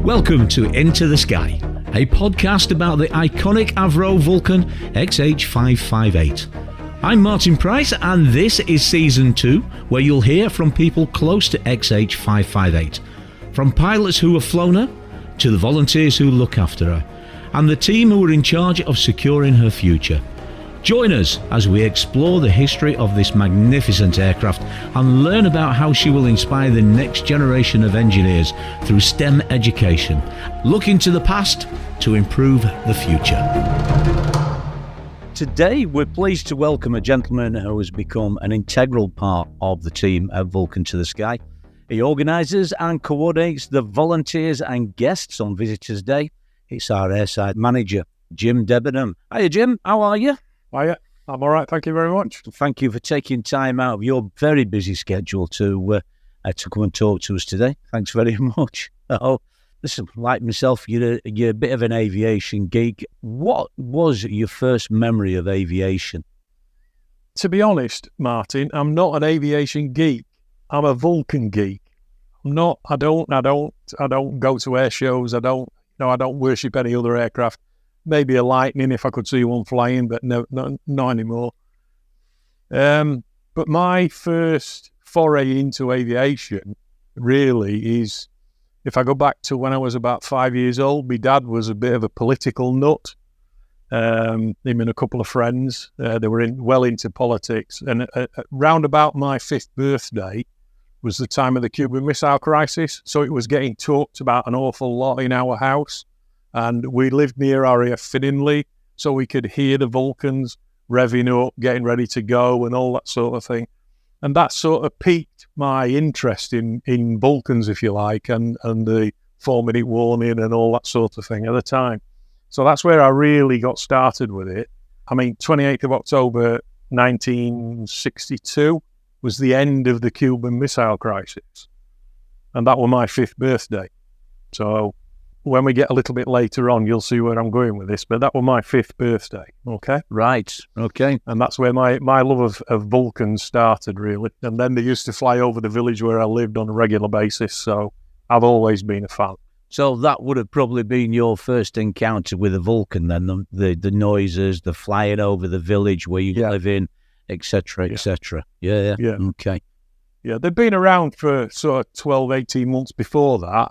Welcome to Into the Sky, a podcast about the iconic Avro Vulcan XH558. I'm Martin Price, and this is Season 2, where you'll hear from people close to XH558, from pilots who have flown her, to the volunteers who look after her, and the team who are in charge of securing her future. Join us as we explore the history of this magnificent aircraft and learn about how she will inspire the next generation of engineers through STEM education. Look into the past to improve the future. Today, we're pleased to welcome a gentleman who has become an integral part of the team at Vulcan to the Sky. He organises and coordinates the volunteers and guests on Visitors' Day. It's our airside manager, Jim Debenham. Hiya, Jim. How are you? Hiya. I'm all right. Thank you very much. Thank you for taking time out of your very busy schedule to come and talk to us today. Thanks very much. Oh, listen, like myself, you're a bit of an aviation geek. What was your first memory of aviation? To be honest, Martin, I'm not an aviation geek. I'm a Vulcan geek. I don't go to air shows. I don't worship any other aircraft. Maybe a Lightning if I could see one flying, but no, not anymore. But my first foray into aviation really is, if I go back to when I was about 5 years old, my dad was a bit of a political nut. Him and a couple of friends, they were well into politics. And round about my 5th birthday was the time of the Cuban Missile Crisis. So it was getting talked about an awful lot in our house. And we lived near RAF Finningley, so we could hear the Vulcans revving up, getting ready to go and all that sort of thing. And that sort of piqued my interest in Vulcans, if you like, and the 4-minute warning and all that sort of thing at the time. So that's where I really got started with it. I mean, 28th of October 1962 was the end of the Cuban Missile Crisis. And that was my 5th birthday. So when we get a little bit later on, you'll see where I'm going with this, but that was my 5th birthday, okay? Right, okay. And that's where my love of Vulcans started, really. And then they used to fly over the village where I lived on a regular basis, so I've always been a fan. So that would have probably been your first encounter with a Vulcan then, the noises, the flying over the village where you live in, etc., etc. Yeah, okay. Yeah, they'd been around for sort of 12, 18 months before that,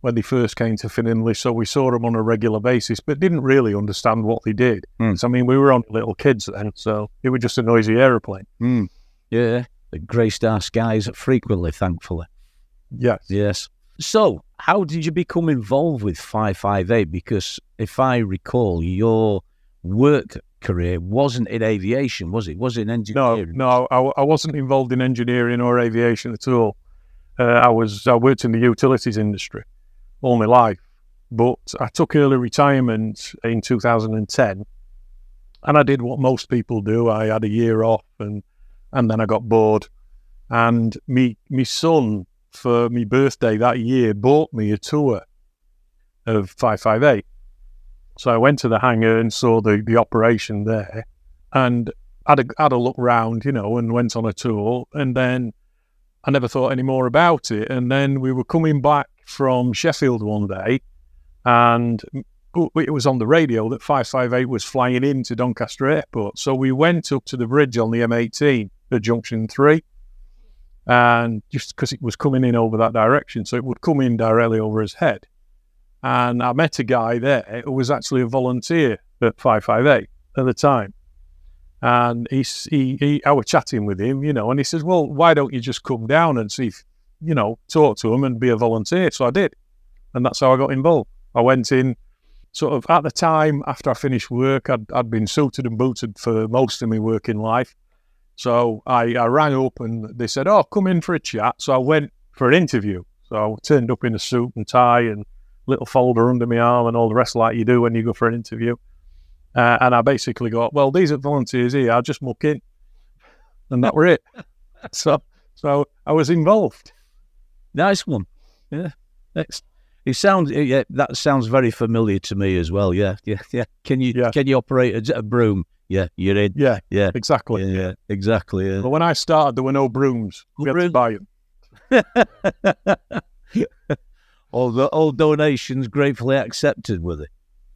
when they first came to Finningley, so we saw them on a regular basis, but didn't really understand what they did. So, I mean, we were only little kids then, so it was just a noisy aeroplane. Yeah, it graced our skies frequently, thankfully. Yes. So, how did you become involved with 558? Because if I recall, your work career wasn't in aviation, was it? Was it in engineering? No, I wasn't involved in engineering or aviation at all. I worked in the utilities industry all my life, but I took early retirement in 2010, and I did what most people do. I had a year off, and then I got bored, and me son, for my birthday that year, bought me a tour of 558. So I went to the hangar and saw the operation there, and had a look round, and went on a tour, and then I never thought any more about it. And then we were coming back from Sheffield one day, and it was on the radio that 558 was flying into Doncaster Airport. So we went up to the bridge on the M18 at Junction 3, and just because it was coming in over that direction, so it would come in directly over his head. And I met a guy there who was actually a volunteer at 558 at the time. And I was chatting with him, and he says, well, why don't you just come down and see if, talk to him and be a volunteer? So I did. And that's how I got involved. I went in sort of at the time after I finished work. I'd been suited and booted for most of my working life. So I rang up and they said, oh, come in for a chat. So I went for an interview. So I turned up in a suit and tie and little folder under my arm and all the rest like you do when you go for an interview. And I basically got, well, these are volunteers here, I'll just muck in. And that were it. So I was involved. Nice one. Yeah. That sounds very familiar to me as well. Yeah. Can you operate a broom? Yeah, you're in. Yeah, exactly. Yeah, exactly. Yeah. But when I started, there were no brooms. We had to buy them. all donations gratefully accepted, were they?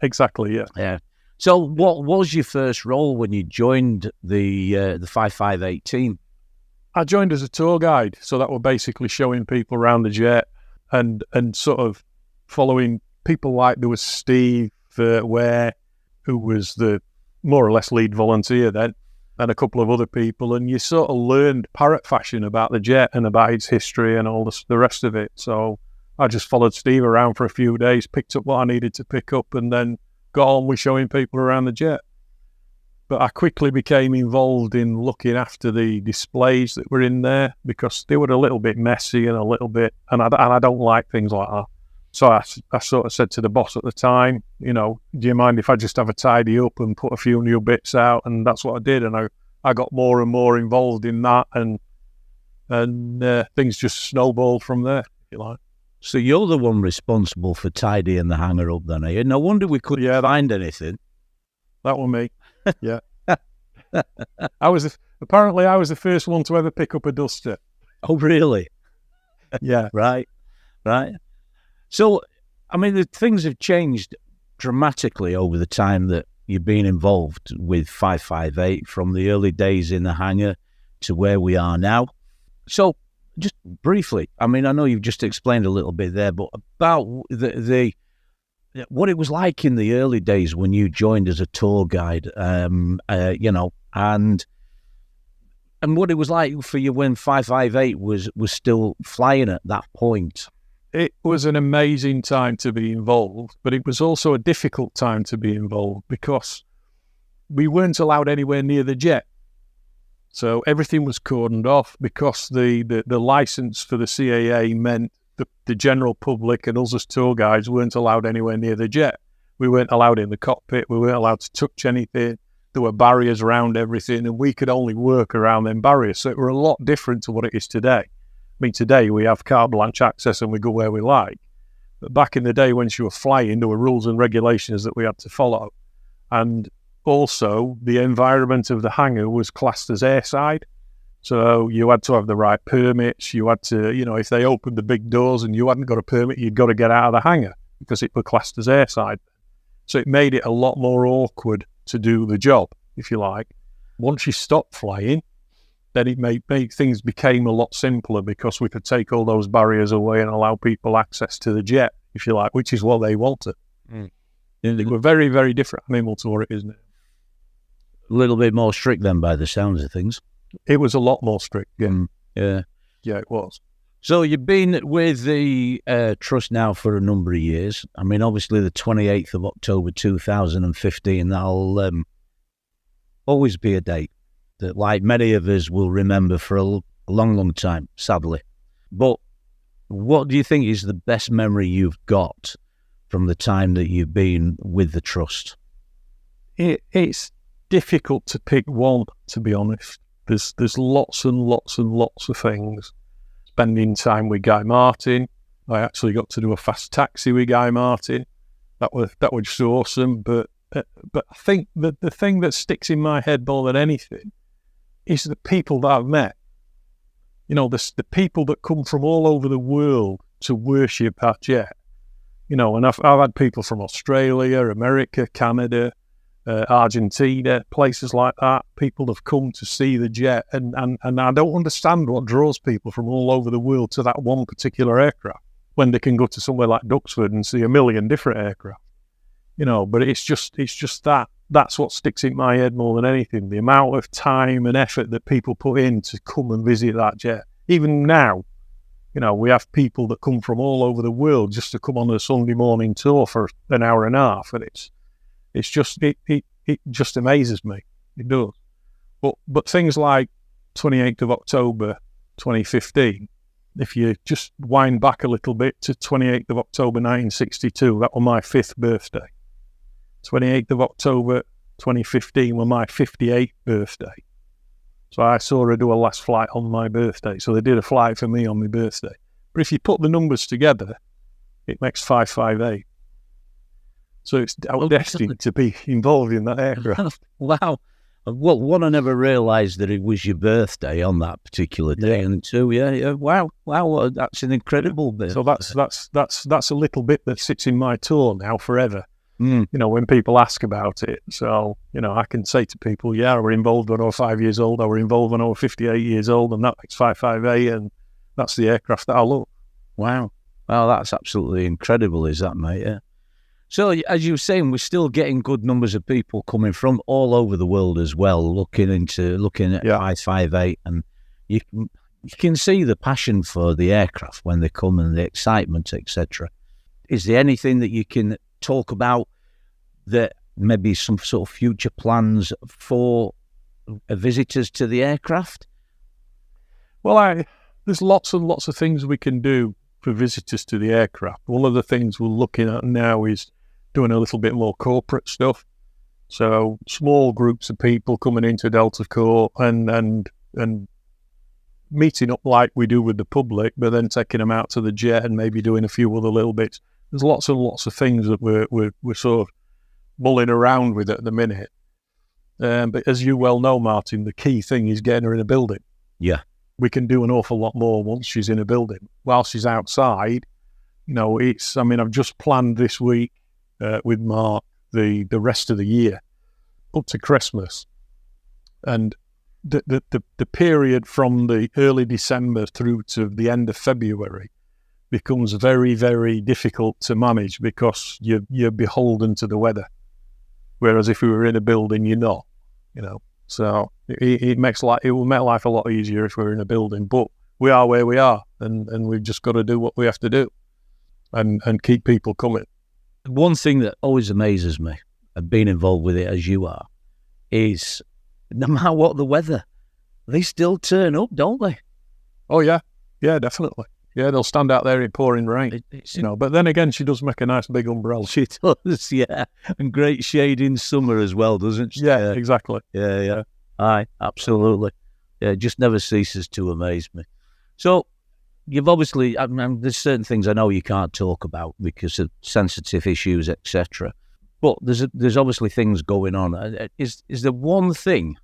Exactly, yeah. Yeah. So what was your first role when you joined the 558 team? I joined as a tour guide, so that were basically showing people around the jet and sort of following people like there was Steve Ware, who was the more or less lead volunteer then, and a couple of other people, and you sort of learned parrot fashion about the jet and about its history and all the rest of it. So I just followed Steve around for a few days, picked up what I needed to pick up, and then got on with showing people around the jet. But I quickly became involved in looking after the displays that were in there because they were a little bit messy and a little bit, and I don't like things like that. So I sort of said to the boss at the time, you know, do you mind if I just have a tidy up and put a few new bits out? And that's what I did. And I got more and more involved in that, and things just snowballed from there, if you like. So you're the one responsible for tidying the hangar up then, are you? No wonder we couldn't find anything. That was me. Yeah. I was the first one to ever pick up a duster. Oh, really? Yeah. Right. So, I mean, the things have changed dramatically over the time that you've been involved with 558, from the early days in the hangar to where we are now. So, just briefly, I mean, I know you've just explained a little bit there, but about the what it was like in the early days when you joined as a tour guide, you know, and what it was like for you when 558 was still flying at that point. It was an amazing time to be involved, but it was also a difficult time to be involved because we weren't allowed anywhere near the jet. So everything was cordoned off because the license for the CAA meant the general public and us as tour guides weren't allowed anywhere near the jet. We weren't allowed in the cockpit. We weren't allowed to touch anything. There were barriers around everything, and we could only work around them barriers. So it were a lot different to what it is today. I mean, today we have carte blanche access and we go where we like. But back in the day when you were flying, there were rules and regulations that we had to follow. And also, the environment of the hangar was classed as airside. So you had to have the right permits. You had to, you know, if they opened the big doors and you hadn't got a permit, you'd got to get out of the hangar because it was classed as airside. So it made it a lot more awkward to do the job, if you like. Once you stopped flying, then it made things became a lot simpler because we could take all those barriers away and allow people access to the jet, if you like, which is what they wanted. And they were very, very different animal to what it is now. A little bit more strict then by the sounds of things. It was a lot more strict, yeah. Yeah, it was. So you've been with the Trust now for a number of years. I mean, obviously the 28th of October 2015, that'll always be a date that, like many of us, will remember for a long, long time, sadly. But what do you think is the best memory you've got from the time that you've been with the Trust? It's difficult to pick one, to be honest. There's lots and lots and lots of things. Spending time with Guy Martin. I actually got to do a fast taxi with Guy Martin. That was just awesome. But I think that the thing that sticks in my head more than anything is the people that I've met. You know, the people that come from all over the world to worship that jet. You know, and I've had people from Australia, America, Canada, Argentina, places like that. People have come to see the jet, and I don't understand what draws people from all over the world to that one particular aircraft when they can go to somewhere like Duxford and see a million different aircraft. You know, but it's just that's what sticks in my head more than anything. The amount of time and effort that people put in to come and visit that jet. Even now, you know, we have people that come from all over the world just to come on a Sunday morning tour for an hour and a half, and it just amazes me. It does. But things like 28th of October 2015, if you just wind back a little bit to 28th of October 1962, that was my 5th birthday. 28th of October 2015 was my 58th birthday. So I saw her do a last flight on my birthday. So they did a flight for me on my birthday. But if you put the numbers together, it makes 558. So it's destined to be involved in that aircraft. Wow. Well, one, I never realised that it was your birthday on that particular day, and two, wow, that's an incredible bit. So that's a little bit that sits in my tour now forever. Mm. You know, when people ask about it, so you know, I can say to people, yeah, I were involved when I was 5 years old. I were involved when I was 58 years old, and that makes 558, and that's the aircraft that I love. Wow, that's absolutely incredible, is that, mate? Yeah. So, as you were saying, we're still getting good numbers of people coming from all over the world as well, looking at 558, and you can see the passion for the aircraft when they come and the excitement, etc. Is there anything that you can talk about that maybe some sort of future plans for visitors to the aircraft? Well, there's lots and lots of things we can do for visitors to the aircraft. One of the things we're looking at now is doing a little bit more corporate stuff. So small groups of people coming into Delta Corps and meeting up like we do with the public, but then taking them out to the jet and maybe doing a few other little bits. There's lots and lots of things that we're sort of mulling around with at the minute. But as you well know, Martin, the key thing is getting her in a building. Yeah. We can do an awful lot more once she's in a building. While she's outside, you know, I've just planned this week with Mark the rest of the year up to Christmas. And the period from the early December through to the end of February becomes very, very difficult to manage because you're beholden to the weather. Whereas if we were in a building, you're not, you know. So it will make life a lot easier if we're in a building. But we are where we are, and we've just got to do what we have to do and keep people coming. One thing that always amazes me, and being involved with it as you are, is no matter what the weather, they still turn up, don't they? Oh, yeah. Yeah, definitely. Yeah, they'll stand out there in pouring rain, you know. But then again, she does make a nice big umbrella. She does, yeah. And great shade in summer as well, doesn't she? Yeah, exactly. Yeah. Aye, absolutely. Yeah, it just never ceases to amaze me. So, you've obviously, there's certain things I know you can't talk about because of sensitive issues, etc. But there's obviously things going on. Is there one thing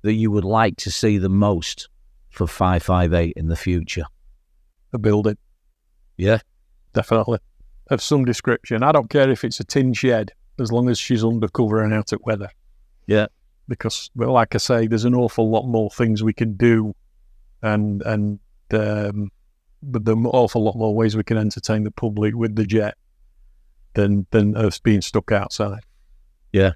that you would like to see the most for 558 in the future? A building. Yeah. Definitely. Of some description. I don't care if it's a tin shed, as long as she's undercover and out at weather. Yeah. Because, well, like I say, there's an awful lot more things we can do, but there's an awful lot more ways we can entertain the public with the jet than us being stuck outside. Yeah.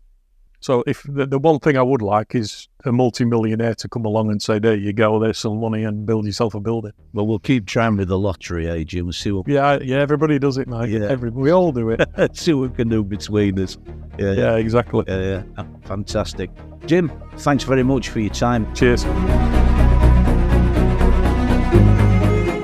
So if the one thing I would like is a multi-millionaire to come along and say, there you go, there's some money and build yourself a building. Well, we'll keep trying with the lottery, Jim. We'll see what... Yeah, everybody does it, mate. Yeah. We all do it. See what we can do between us. Yeah, exactly. Yeah. Fantastic. Jim, thanks very much for your time. Cheers.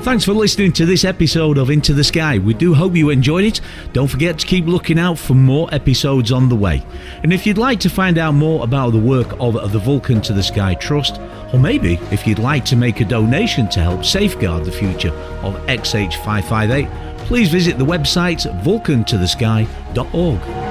Thanks for listening to this episode of Into the Sky. We do hope you enjoyed it. Don't forget to keep looking out for more episodes on the way. And if you'd like to find out more about the work of the Vulcan to the Sky Trust, or maybe if you'd like to make a donation to help safeguard the future of XH558, please visit the website vulcantothesky.org.